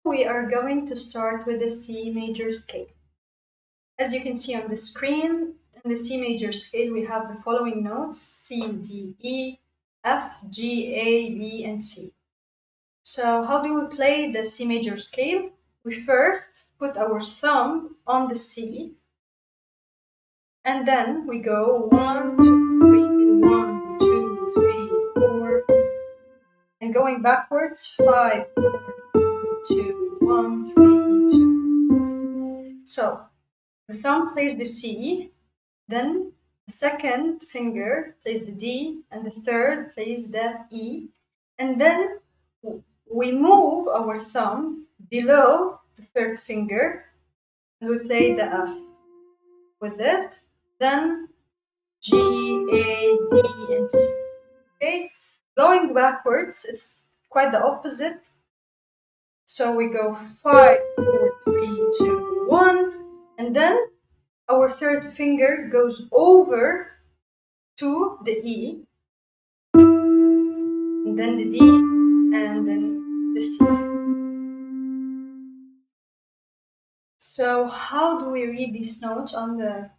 We are going to start with the C major scale. As you can see on the screen, in the C major scale we have the following notes: C, D, E, F, G, A, B, and C. So how do we play the C major scale? We first put our thumb on the C, and then we go 1, 2, 3, 1, 2, 3, 4, and going backwards 5, 4, 2, 1, 3, 2. So the thumb plays the C, then the second finger plays the D, and the third plays the E, and then we move our thumb below the third finger and we play the F with it, then G, A, B, and C. Okay, going backwards, it's quite the opposite. So we go 5, 4, 3, 2, 1, and then our third finger goes over to the E, and then the D, and then the C. So how do we read these notes on the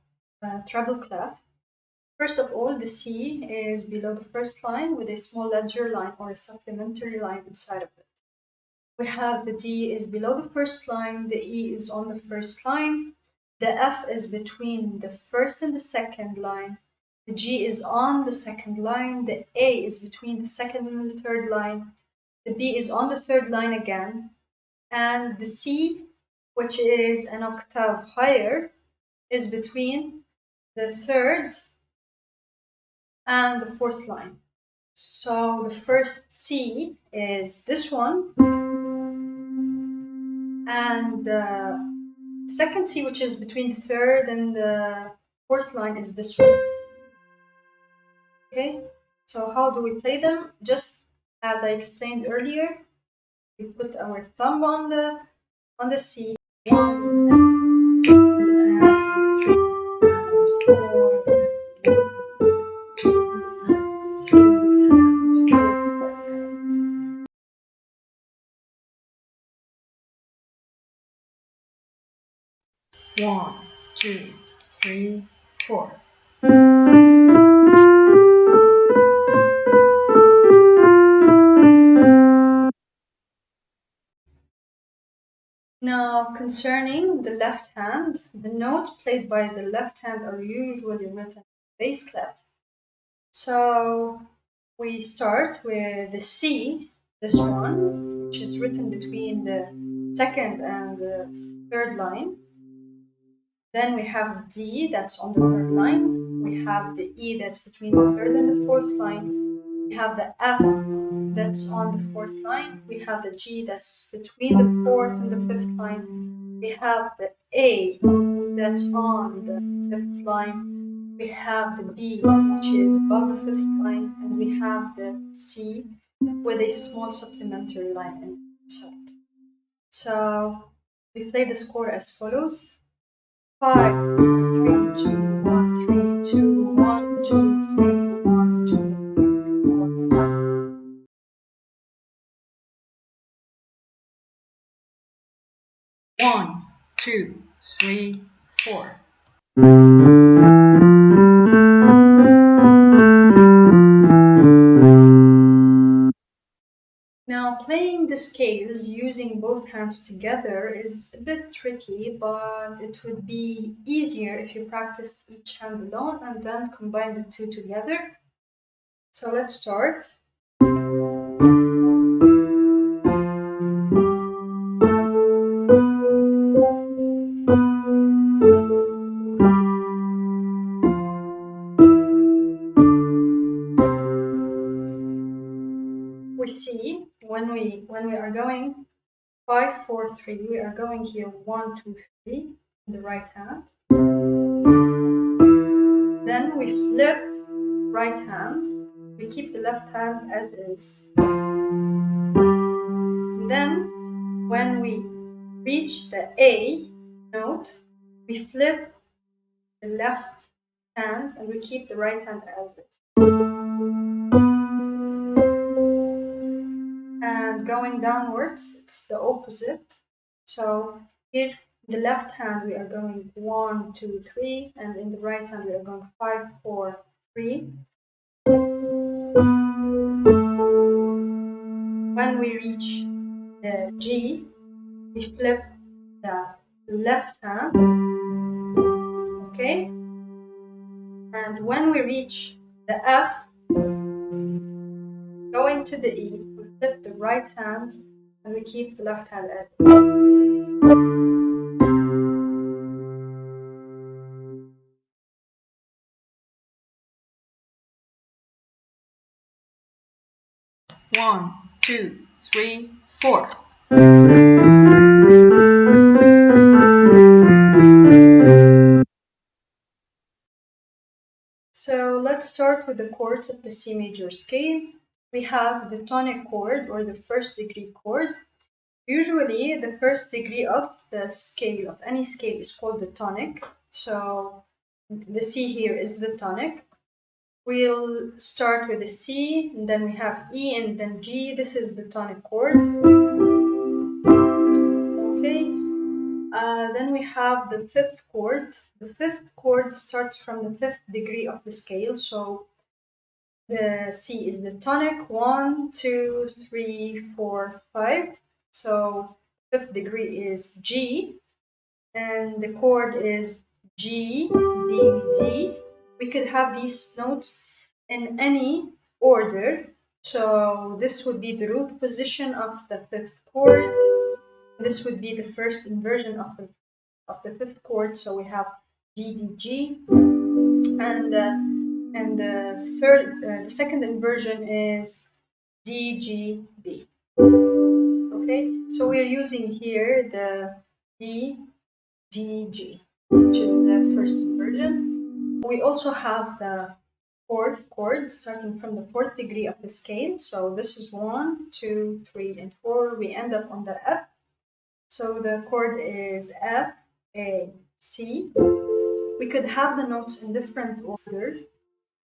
treble clef? First of all, the C is below the first line with a small ledger line or a supplementary line inside of it. We have the D is below the first line, the E is on the first line, the F is between the first and the second line, the G is on the second line, the A is between the second and the third line, the B is on the third line again, and the C, which is an octave higher, is between the third and the fourth line. So the first C is this one, and the second C, which is between the third and the fourth line, is this one. Okay, so how do we play them? Just as I explained earlier, we put our thumb on the C, 1, 2, and 3, and 4, and 2, and 3, and 4. One, 2, 3, 4. Now, concerning the left hand, the notes played by the left hand are usually written bass clef. So we start with the C, this one, which is written between the second and the third line. Then we have the D that's on the third line. We have the E that's between the third and the fourth line. We have the F that's on the fourth line. We have the G that's between the fourth and the fifth line. We have the A that's on the fifth line. We have the B, which is above the fifth line, and we have the C with a small supplementary line inside. So we play the score as follows: 5, 4, 3, 2, 1, 3, 2, 1, 2, 3, 1, 2, 3, 4, 5. One, 2, 3, 4. Now, playing the scales using both hands together is a bit tricky, but it would be easier if you practiced each hand alone and then combine the two together. So let's start. We see when we are going 5, 4, 3, we are going here 1, 2, 3 in the right hand. Then we flip right hand. We keep the left hand as is. And then when we reach the A note, we flip the left hand and we keep the right hand as is. And going going downwards, it's the opposite. So here in the left hand we are going 1, 2, 3, and in the right hand we are going 5, 4, 3. When we reach the G, we flip the left hand, okay? And when we reach the F, going to the E, we flip the right hand and we keep the left hand at it. One, two, three, four. So let's start with the chords of the C major scale. We have the tonic chord or the first degree chord. Usually the first degree of the scale, of any scale, is called the tonic. So the C here is the tonic. We'll start with the C, and then we have E and then G. This is the tonic chord. Okay. Then we have the fifth chord. The fifth chord starts from the fifth degree of the scale. So the C is the tonic. 1, 2, 3, 4, 5. So fifth degree is G, and the chord is G, B, D. We could have these notes in any order. So this would be the root position of the fifth chord. This would be the first inversion of the fifth chord. So we have G, D, G, and the second inversion is D, G, B. Okay, so we're using here the D, G, G, which is the first inversion. We also have the fourth chord starting from the fourth degree of the scale. So this is 1, 2, 3, and 4. We end up on the F. So the chord is F, A, C. We could have the notes in different order.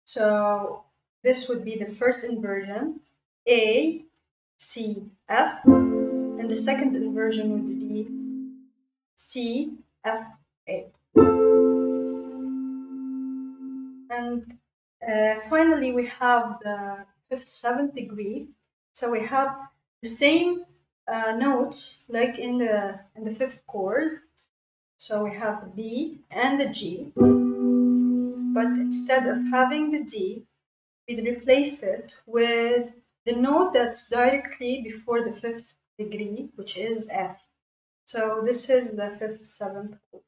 So this would be the first inversion, A, C, F, and the second inversion would be C, F, A. And finally we have the fifth, seventh degree. So we have the same notes like in the fifth chord. So we have the B and the G, but instead of having the D, we'd replace it with the note that's directly before the fifth degree, which is F. So this is the fifth, seventh chord.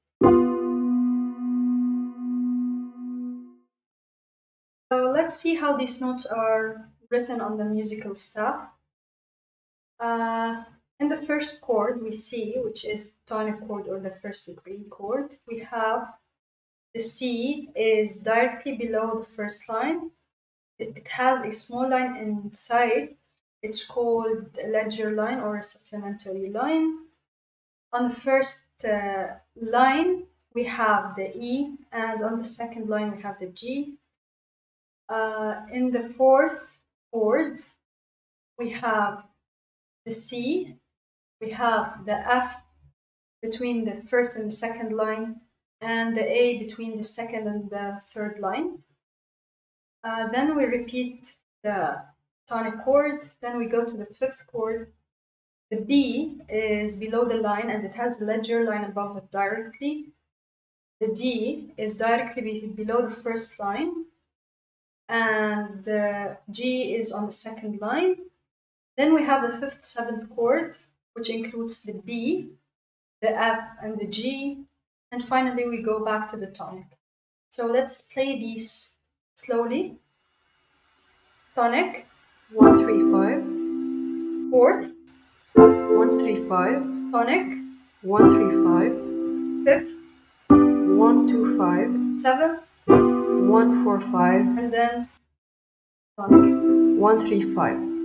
So let's see how these notes are written on the musical staff. In the first chord we see, which is tonic chord or the first degree chord, we have the C is directly below the first line. It has a small line inside. It's called a ledger line or a supplementary line. On the first line we have the E, and on the second line we have the G. In the fourth chord we have the C, we have the F between the first and the second line, and the A between the second and the third line. Then we repeat the tonic chord, then we go to the fifth chord. The B is below the line and it has a ledger line above it directly. The D is directly below the first line, and the G is on the second line. Then we have the fifth, seventh chord, which includes the B, the F, and the G, and finally we go back to the tonic. So let's play these slowly. Tonic, 1, 3, 5. Fourth, 1, 3, 5. Tonic, 1, 3, 5. Fifth, 1, 2, 5. Seventh, 1, 4, 5. And then tonic, 1, 3, 5.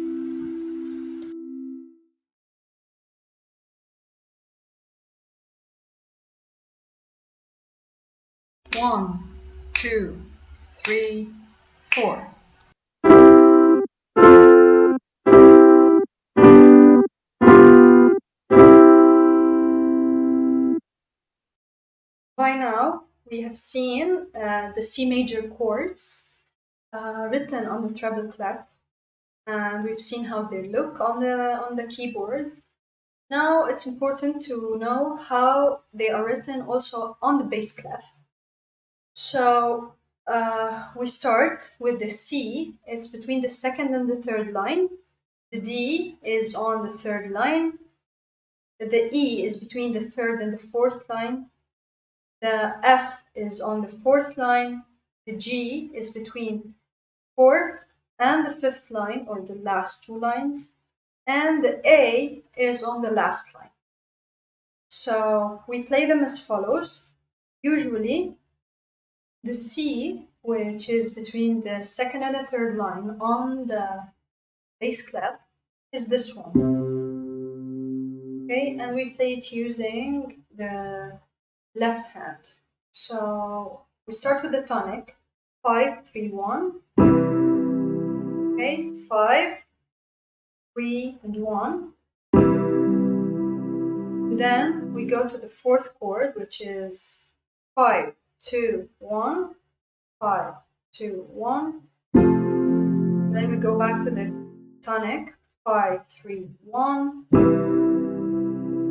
One, 2, 3, 4. we have seen the C major chords written on the treble clef, and we've seen how they look on the keyboard. Now it's important to know how they are written also on the bass clef. So we start with the C. It's between the second and the third line. The D is on the third line. The E is between the third and the fourth line. The F is on the fourth line. The G is between fourth and the fifth line, or the last two lines. And the A is on the last line. So we play them as follows. Usually, the C, which is between the second and the third line on the bass clef, is this one. Okay, and we play it using the left hand. So we start with the tonic, 5, 3, 1. Okay, 5, 3, and 1. Then we go to the fourth chord, which is 5, 2, 1, 5, 2, 1. Then we go back to the tonic, 5, 3, 1.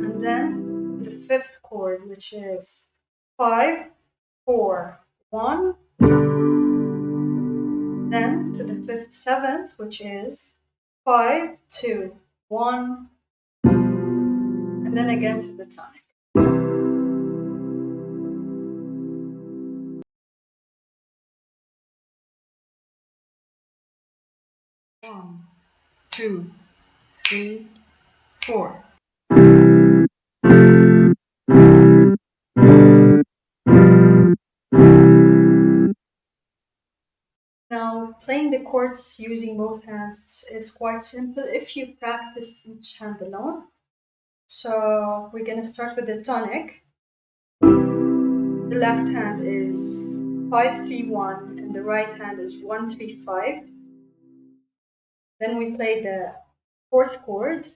And then the fifth chord, which is 5, 4, 1. Then to the fifth, seventh, which is 5, 2, 1. And then again to the tonic. 1, 2, 3, 4. Now, playing the chords using both hands is quite simple if you practice each hand alone. So we're gonna start with the tonic. The left hand is 5, 3, 1, and the right hand is 1, 3, 5. Then we play the fourth chord,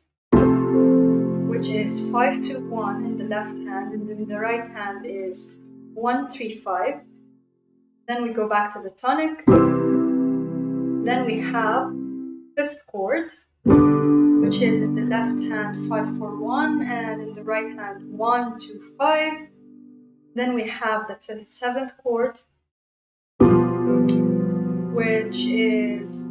which is 5, 2, 1 in the left hand, and then the right hand is 1, 3, 5. Then we go back to the tonic. Then we have fifth chord, which is in the left hand 5, 4, 1, and in the right hand 1, 2, 5. Then we have the fifth, seventh chord, which is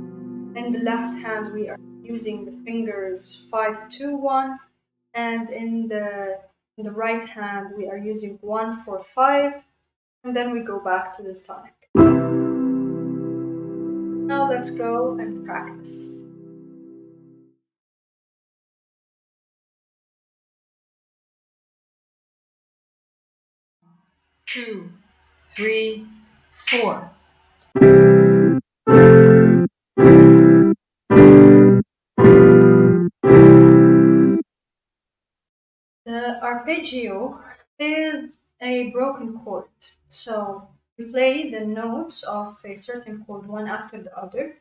in the left hand we are using the fingers 5, 2, 1, and in the right hand we are using 1, 4, 5, and then we go back to the tonic. Now let's go and practice. Two, 3, 4. The arpeggio is a broken chord, so we play the notes of a certain chord one after the other.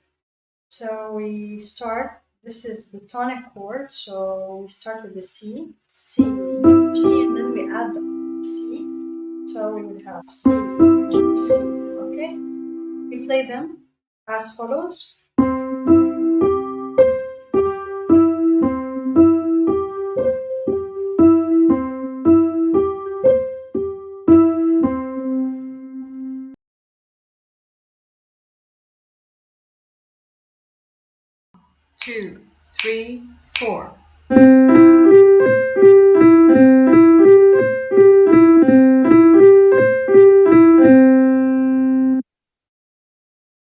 So we start, this is the tonic chord, so we start with the C, C, G, and then we add the C. So we would have C, G, C, okay? We play them as follows. Two, 3, 4.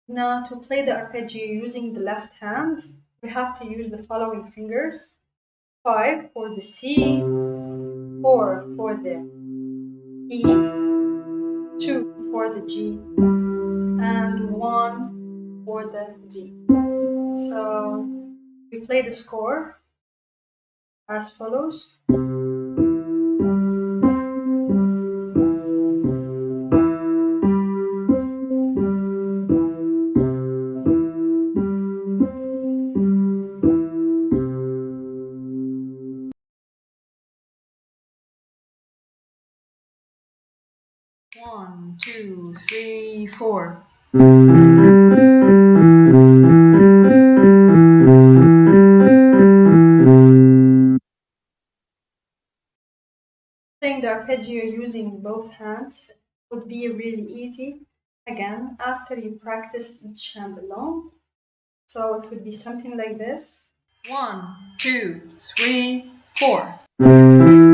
Now to play the arpeggio using the left hand, we have to use the following fingers. 5 for the C, 4 for the E, 2 for the G, and 1 for the D. So we play the score as follows. One, 2, 3, 4. Playing the arpeggio using both hands would be really easy, again, after you practiced each hand alone. So it would be something like this. 1, 2, 3, 4.